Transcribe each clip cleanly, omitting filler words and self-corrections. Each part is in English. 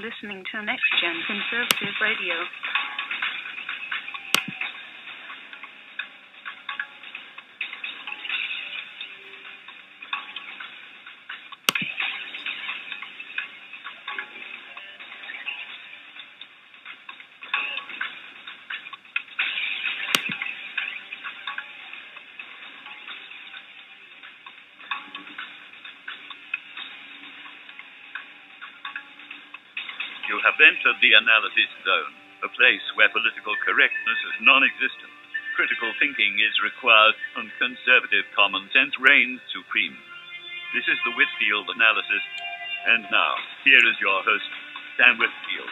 are listening to Next Gen Conservative Radio. You have entered the analysis zone, a place where political correctness is non-existent. Critical thinking is required, and conservative common sense reigns supreme. This is the Whitfield analysis, and now, here is your host, Sam Whitfield.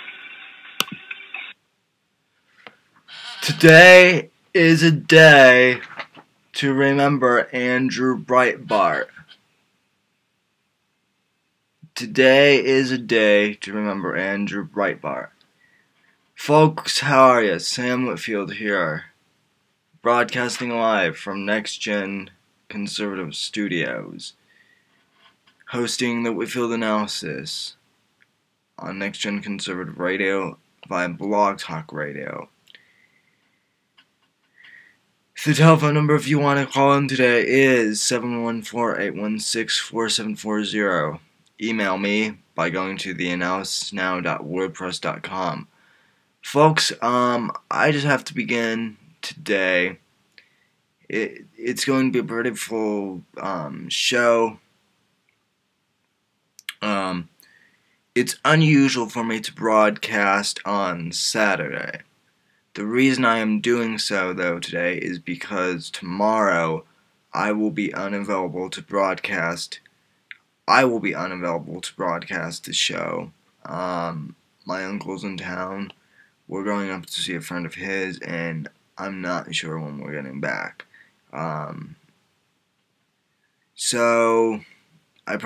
Today is a day to remember Andrew Breitbart. Today is a day to remember Andrew Breitbart. Folks, how are you? Sam Whitfield here, broadcasting live from Next Gen Conservative Studios, hosting the Whitfield Analysis on Next Gen Conservative Radio via Blog Talk Radio. The telephone number if you want to call in today is 714-816-4740. Email me by going to theanalysisnow.wordpress.com. Folks, I just have to begin today. It's going to be a pretty full show. It's unusual for me to broadcast on Saturday. The reason I am doing so, though, today is because tomorrow I will be unavailable to broadcast. The show. My uncle's in town. We're going up to see a friend of his, and I'm not sure when we're getting back. So I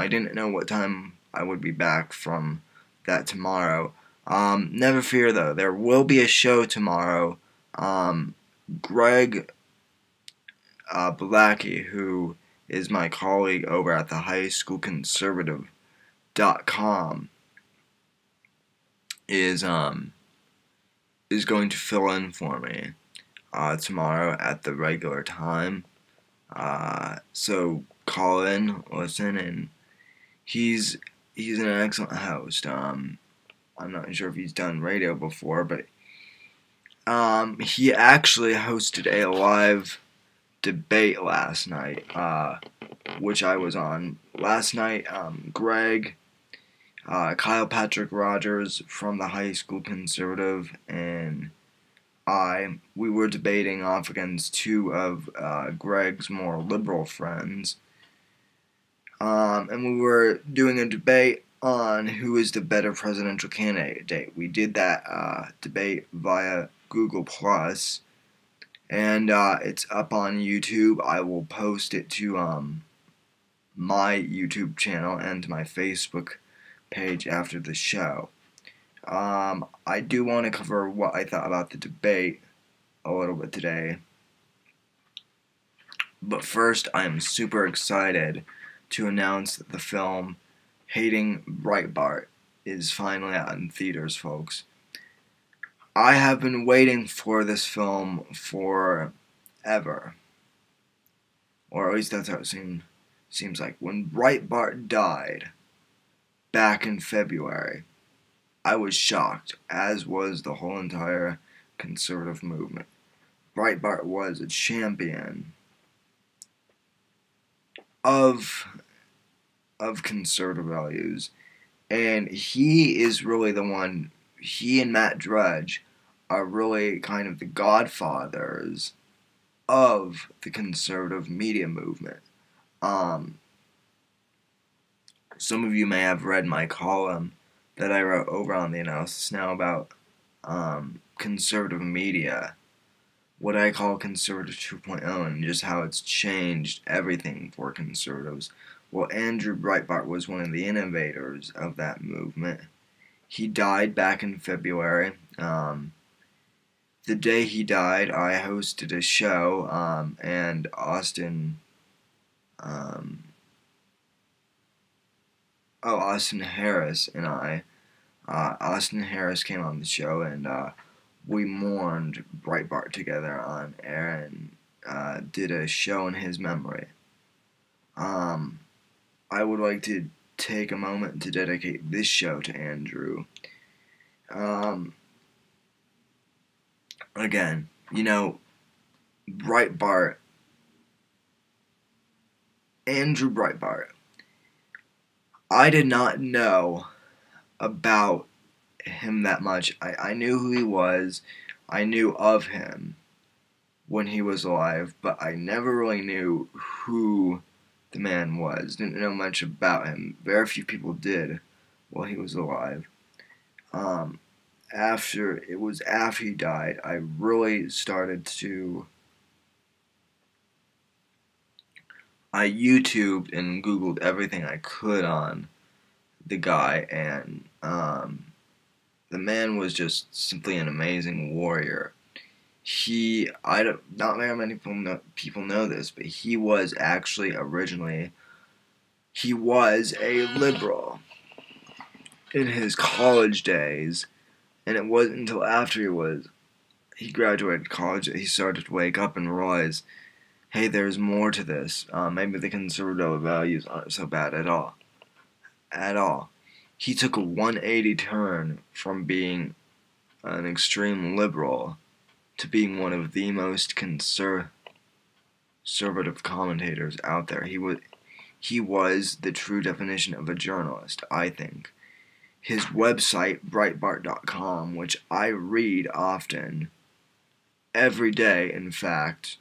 didn't know what time I would be back from that tomorrow. Never fear, though. There will be a show tomorrow. Greg Blackie, who is my colleague over at the highschoolconservative.com, is going to fill in for me tomorrow at the regular time. So call in, listen, and he's an excellent host. I'm not sure if he's done radio before, but he actually hosted a live debate last night, which I was on. Last night, Greg, Kyle Patrick Rogers from the High School Conservative, and we were debating off against two of Greg's more liberal friends. And we were doing a debate on who is the better presidential candidate. We did that debate via Google+. And it's up on YouTube. I will post it to my YouTube channel and to my Facebook page after the show. I do want to cover what I thought about the debate a little bit today. But first, I am super excited to announce that the film Hating Breitbart is finally out in theaters, folks. I have been waiting for this film forever. Or at least that's how it seems like. When Breitbart died back in February, I was shocked, as was the whole entire conservative movement. Breitbart was a champion of conservative values, and he is really the one. He and Matt Drudge are really kind of the godfathers of the conservative media movement. Some of you may have read my column that I wrote over on the Analysis Now about conservative media, what I call Conservative 2.0, and just how it's changed everything for conservatives. Well, Andrew Breitbart was one of the innovators of that movement. He died back in February. The day he died, I hosted a show, and Austin Austin Harris and I. Austin Harris came on the show, and we mourned Breitbart together on air and did a show in his memory. I would like to take a moment to dedicate this show to Andrew. Again, Breitbart, Andrew Breitbart. I did not know about him that much. I knew who he was. I knew of him when he was alive, but I never really knew who the man was. Didn't know much about him. Very few people did while he was alive. After he died, I really started to. I YouTubed and Googled everything I could on the guy, and the man was just simply an amazing warrior. Not very many people know this, but he was actually originally, he was a liberal in his college days, and it wasn't until after he graduated college that he started to wake up and realize, hey, there's more to this. Maybe the conservative values aren't so bad at all. At all. He took a 180 turn from being an extreme liberal to being one of the most conservative commentators out there. He was the true definition of a journalist, I think. His website, Breitbart.com, which I read often, every day, in fact,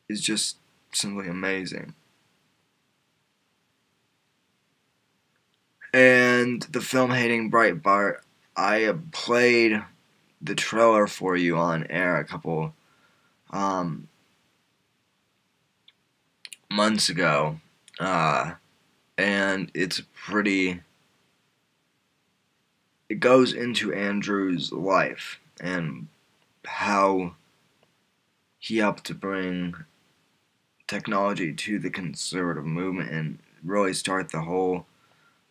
is just simply amazing. And the film Hating Breitbart, I played the trailer for you on air a couple months ago, and it goes into Andrew's life and how he helped to bring technology to the conservative movement and really start the whole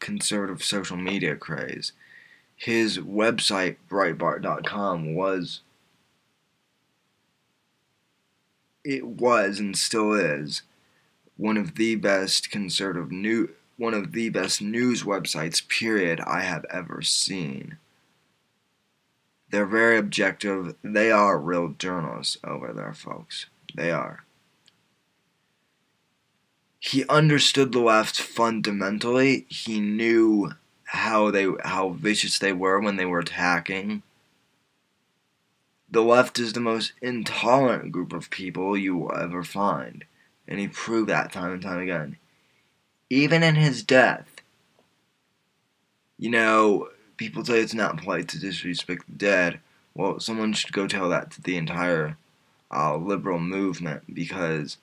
conservative social media craze. His website, Breitbart.com, was and still is one of the best news websites, period, I have ever seen. They're very objective. They are real journalists over there, folks. They are. He understood the left fundamentally. He knew how vicious they were when they were attacking. The left is the most intolerant group of people you will ever find, and he proved that time and time again. Even in his death, people say it's not polite to disrespect the dead. Well, someone should go tell that to the entire liberal movement, because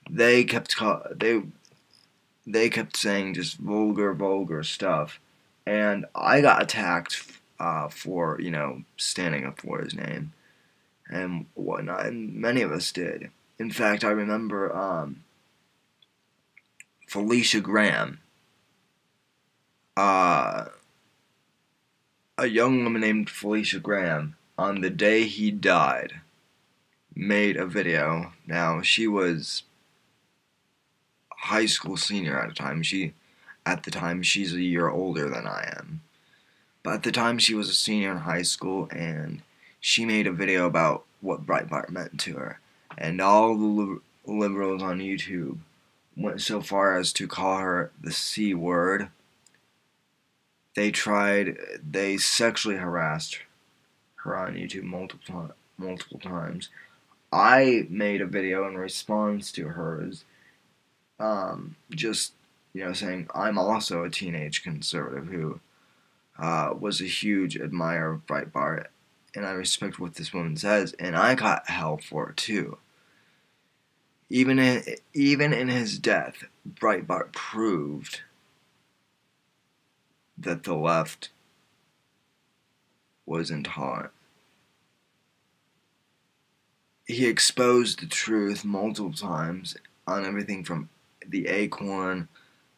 they kept saying just vulgar stuff, and I got attacked for standing up for his name and whatnot, and many of us did. In fact, I remember Felicia Graham, a young woman named Felicia Graham, on the day he died, made a video. Now, she was a high school senior at the time. She's a year older than I am. But at the time, she was a senior in high school, and she made a video about what Breitbart meant to her. And all the liberals on YouTube went so far as to call her the C word. They sexually harassed her on YouTube multiple times. I made a video in response to hers, saying I'm also a teenage conservative who was a huge admirer of Breitbart, and I respect what this woman says, and I got hell for it too. Even in his death, Breitbart proved that the left was intolerant. He exposed the truth multiple times on everything from the Acorn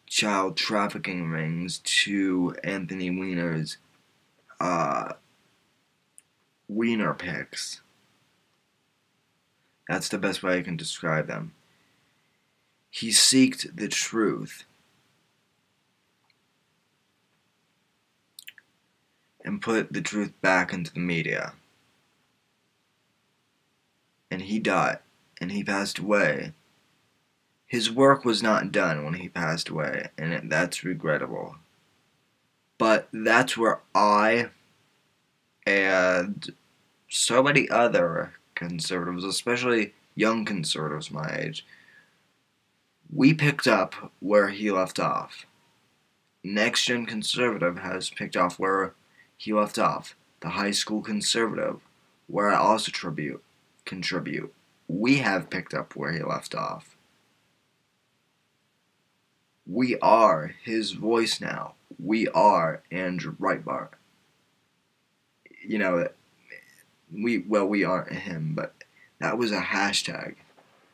child trafficking rings to Anthony Weiner's Wiener pics. That's the best way I can describe them. He seeked the truth and put the truth back into the media. And he died, and he passed away. His work was not done when he passed away, and that's regrettable. But that's where I and so many other conservatives, especially young conservatives my age, we picked up where he left off. Next Gen Conservative has picked off where he left off. The High School Conservative, where I also contribute. We have picked up where he left off. We are his voice now. We are Andrew Breitbart. You know, we aren't him, but that was a hashtag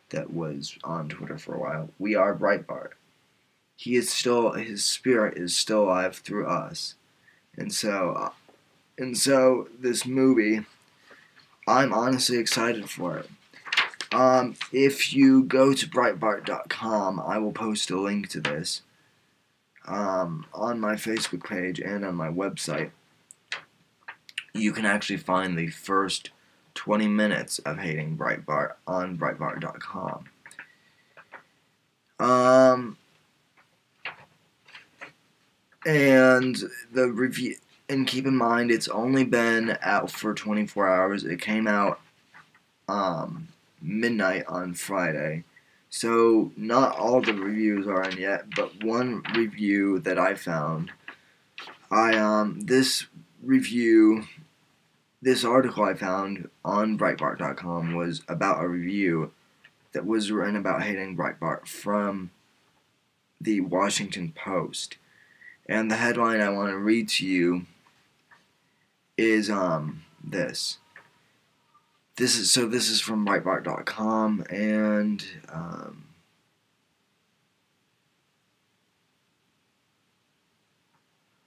that was on Twitter for a while. We are Breitbart. His spirit is still alive through us. And so this movie, I'm honestly excited for it. If you go to Breitbart.com, I will post a link to this on my Facebook page and on my website. You can actually find the first 20 minutes of Hating Breitbart on Breitbart.com. And the review, and keep in mind, it's only been out for 24 hours. It came out midnight on Friday, so not all the reviews are in yet. But one review that I found, this article I found on Breitbart.com was about a review that was written about Hating Breitbart from the Washington Post. And the headline I want to read to you is this. This is from Breitbart.com, and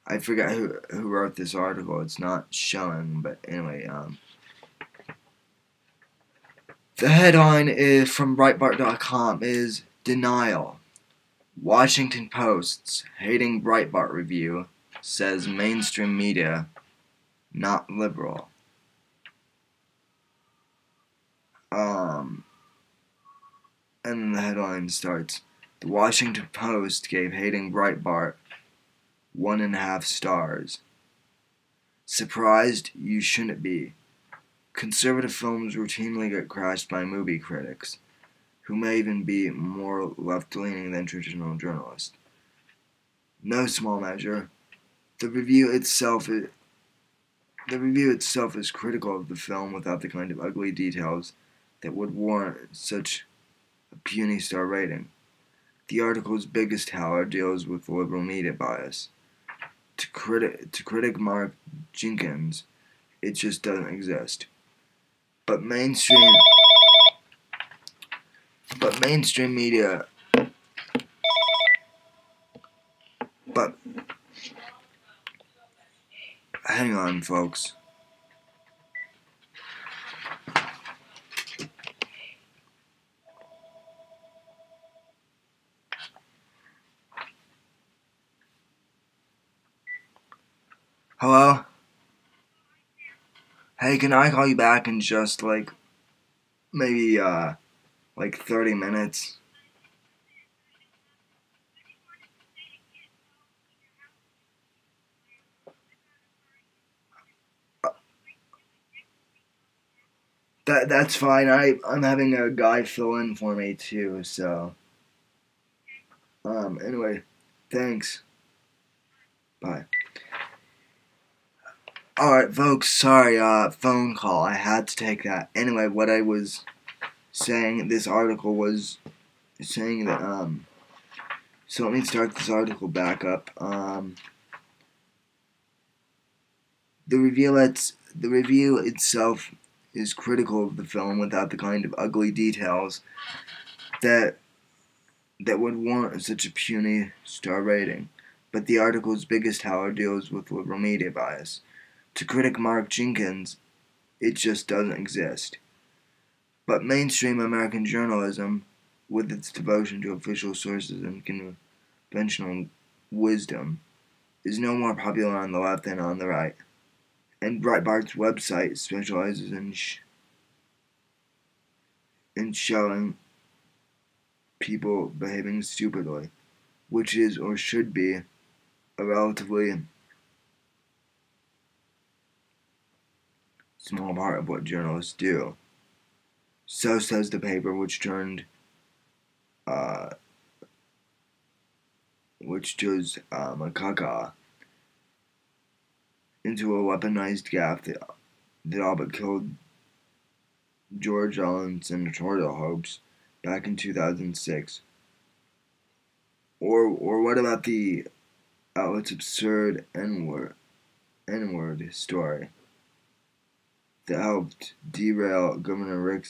I forgot who wrote this article. It's not showing, but anyway, the headline is from Breitbart.com is Denial. Washington Post's Hating Breitbart review says mainstream media not liberal. And then the headline starts, the Washington Post gave Hating Breitbart 1.5 stars. Surprised? You shouldn't be. Conservative films routinely get crashed by movie critics, who may even be more left-leaning than traditional journalists. No small measure. The review itself is critical of the film without the kind of ugly details that would warrant such a puny star rating. The article's biggest however deals with liberal media bias. To critic Mark Jenkins, it just doesn't exist. But mainstream media. But hang on, folks. Hello? Hey, can I call you back in just maybe 30 minutes? That's fine. I'm having a guy fill in for me too, so anyway, thanks. Bye. Alright folks, sorry, phone call. I had to take that. Anyway, what I was saying, this article was saying that so let me start this article back up. The review itself is critical of the film without the kind of ugly details that that would warrant such a puny star rating. But the article's biggest hour deals with liberal media bias. To critic Mark Jenkins, it just doesn't exist. But mainstream American journalism, with its devotion to official sources and conventional wisdom, is no more popular on the left than on the right. And Breitbart's website specializes in showing people behaving stupidly, which is or should be a relatively small part of what journalists do. So says the paper, which turned, which chose Macaca into a weaponized gaffe that all but killed George Allen's senatorial hopes back in 2006. Or what about the outlet's absurd N-word story that helped derail Governor Rick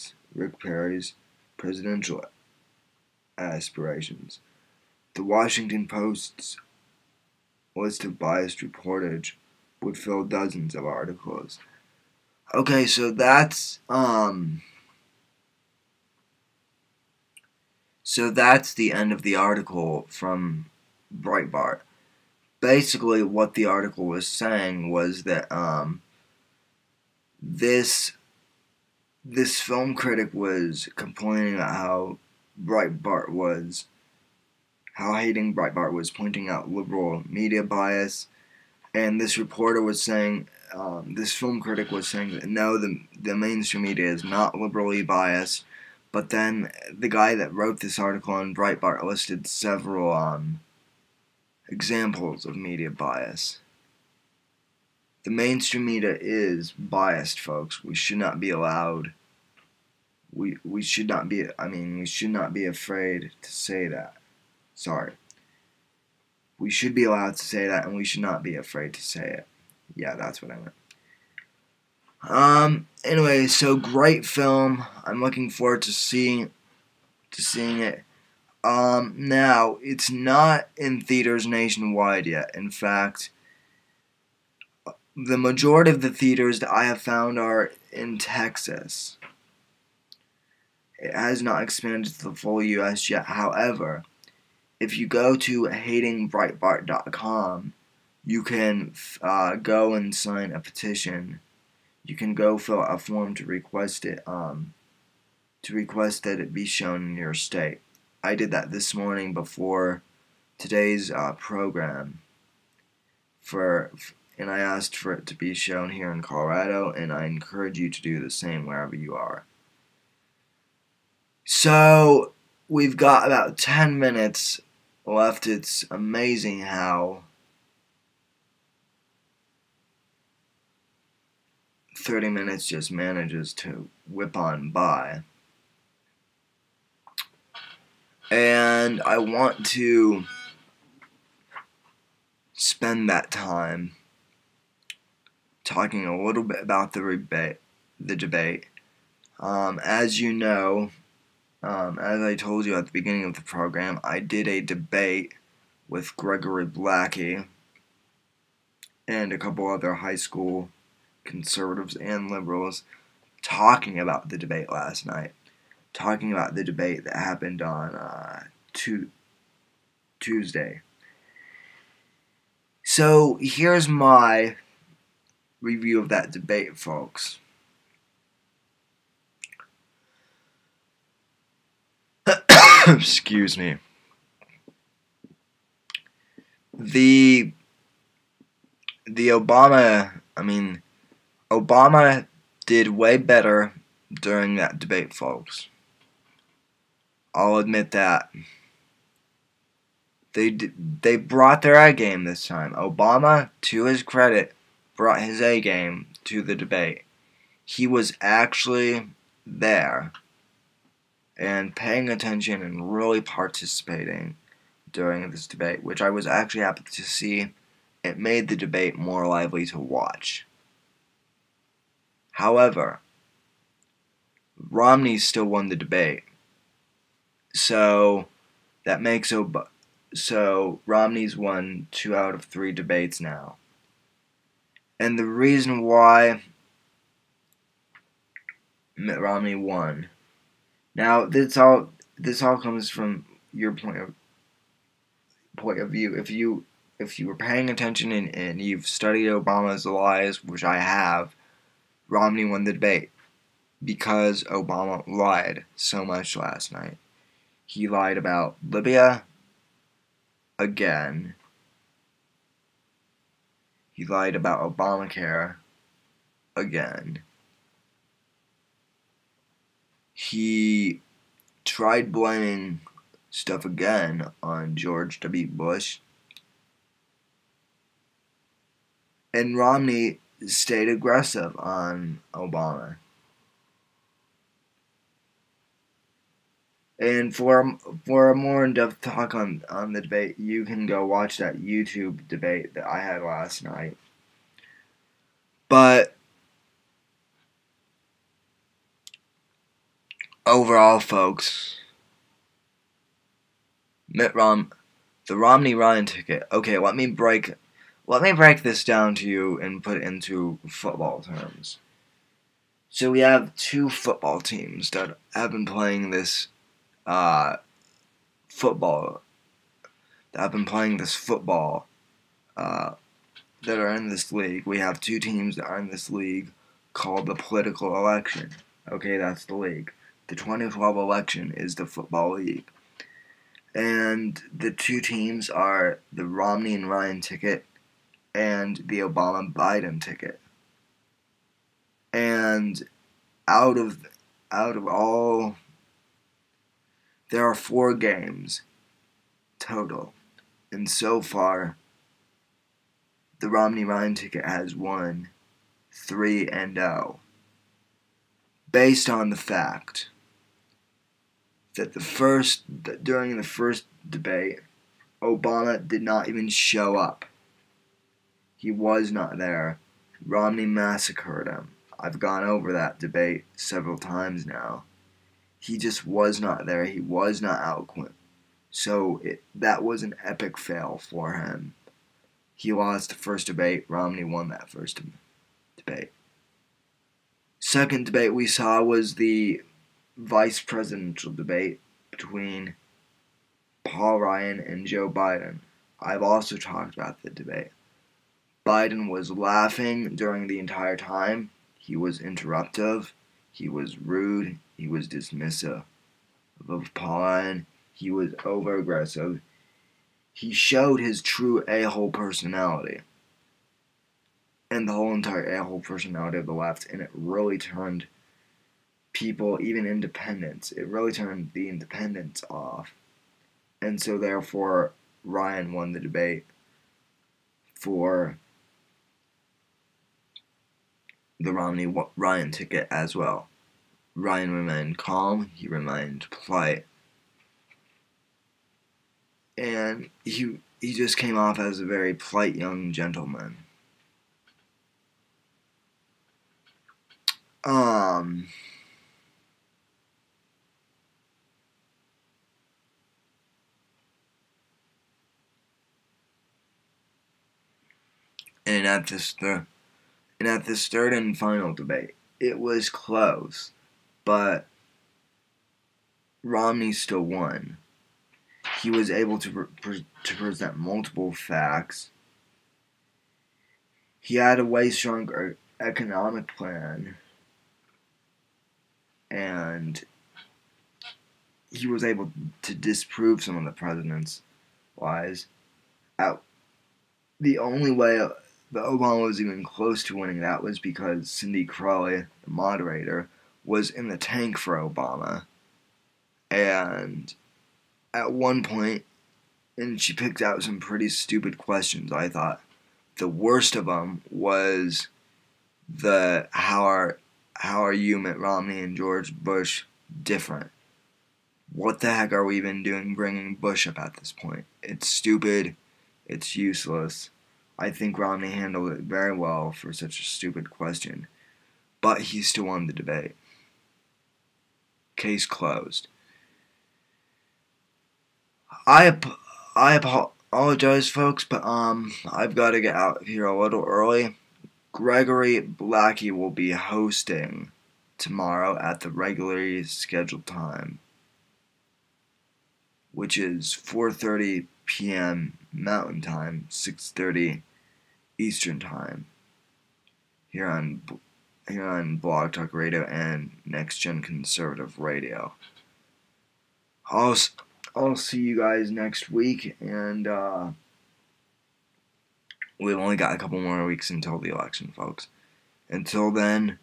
Perry's presidential aspirations? The Washington Post's list of biased reportage would fill dozens of articles. Okay, so that's the end of the article from Breitbart. Basically, what the article was saying was that this film critic was complaining about how hating Breitbart was pointing out liberal media bias, and this reporter was saying, this film critic was saying that no, the mainstream media is not liberally biased. But then the guy that wrote this article on Breitbart listed several examples of media bias. The mainstream media is biased, folks. We should not be allowed. We should not be. We should not be afraid to say that. Sorry. We should be allowed to say that, and we should not be afraid to say it. Yeah, that's what I meant. Anyway, so great film. I'm looking forward to seeing it. Now, it's not in theaters nationwide yet. In fact, the majority of the theaters that I have found are in Texas. It has not expanded to the full U.S. yet. However, if you go to hatingbreitbart.com, you can go and sign a petition. You can go fill out a form to request it. To request that it be shown in your state. I did that this morning before today's program. And I asked for it to be shown here in Colorado, and I encourage you to do the same wherever you are. So, we've got about 10 minutes left. It's amazing how 30 minutes just manages to whip on by. And I want to spend that time talking a little bit about the debate. As you know, as I told you at the beginning of the program, I did a debate with Gregory Blackie and a couple other high school conservatives and liberals talking about the debate last night. Talking about the debate that happened on Tuesday. So here's my review of that debate, folks. Excuse me. The Obama did way better during that debate, folks. I'll admit that. They brought their A game this time. Obama, to his credit, brought his A game to the debate. He was actually there and paying attention and really participating during this debate, which I was actually happy to see. It made the debate more lively to watch. However, Romney still won the debate. So, That makes so Romney's won 2 out of 3 debates now. And the reason why Mitt Romney won. Now this all comes from your point of view. If you were paying attention and you've studied Obama's lies, which I have, Romney won the debate because Obama lied so much last night. He lied about Libya again. He lied about Obamacare again. He tried blaming stuff again on George W. Bush. And Romney stayed aggressive on Obama. And for a more in-depth talk on the debate, you can go watch that YouTube debate that I had last night. But overall, folks, the Romney-Ryan ticket. Okay, let me break this down to you and put it into football terms. So we have 2 football teams that have been playing this football. That are in this league. We have 2 teams that are in this league called the political election. Okay, that's the league. The 2012 election is the football league. And the 2 teams are the Romney and Ryan ticket and the Obama-Biden ticket. And out of all, there are 4 games total. And so far, the Romney-Ryan ticket has won 3-0. Based on the fact that during the first debate, Obama did not even show up. He was not there. Romney massacred him. I've gone over that debate several times now. He just was not there. He was not eloquent. So that was an epic fail for him. He lost the first debate. Romney won that first debate. Second debate we saw was the vice presidential debate between Paul Ryan and Joe Biden. I've also talked about the debate. Biden was laughing during the entire time. He was interruptive. He was rude. He was dismissive of Paul Ryan. He was over-aggressive. He showed his true a-hole personality. And the whole entire a-hole personality of the left. And it really turned people, even independents, it really turned the independents off. And so therefore, Ryan won the debate for the Romney-Ryan ticket as well. Ryan remained calm. He remained polite. And he just came off as a very polite young gentleman. And at this third and final debate, it was close, but Romney still won. He was able to present multiple facts. He had a way stronger economic plan, and he was able to disprove some of the president's lies. The only way that Obama was even close to winning that was because Cindy Crowley, the moderator, was in the tank for Obama. And at one point, and she picked out some pretty stupid questions, I thought. The worst of them was how are you, Mitt Romney, and George Bush different? What the heck are we even doing bringing Bush up at this point? It's stupid. It's useless. I think Romney handled it very well for such a stupid question. But he still won the debate. Case closed. I apologize, folks, but I've got to get out of here a little early. Gregory Blackie will be hosting tomorrow at the regularly scheduled time, which is 4:30 p.m. Mountain Time, 6:30 Eastern Time, here on Blog Talk Radio and Next Gen Conservative Radio. I'll see you guys next week, and we've only got a couple more weeks until the election, folks. Until then,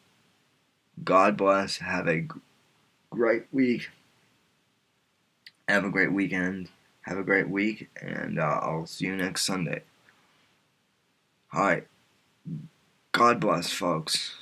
God bless. Have a great week. Have a great weekend. Have a great week, and I'll see you next Sunday. Alright. God bless, folks.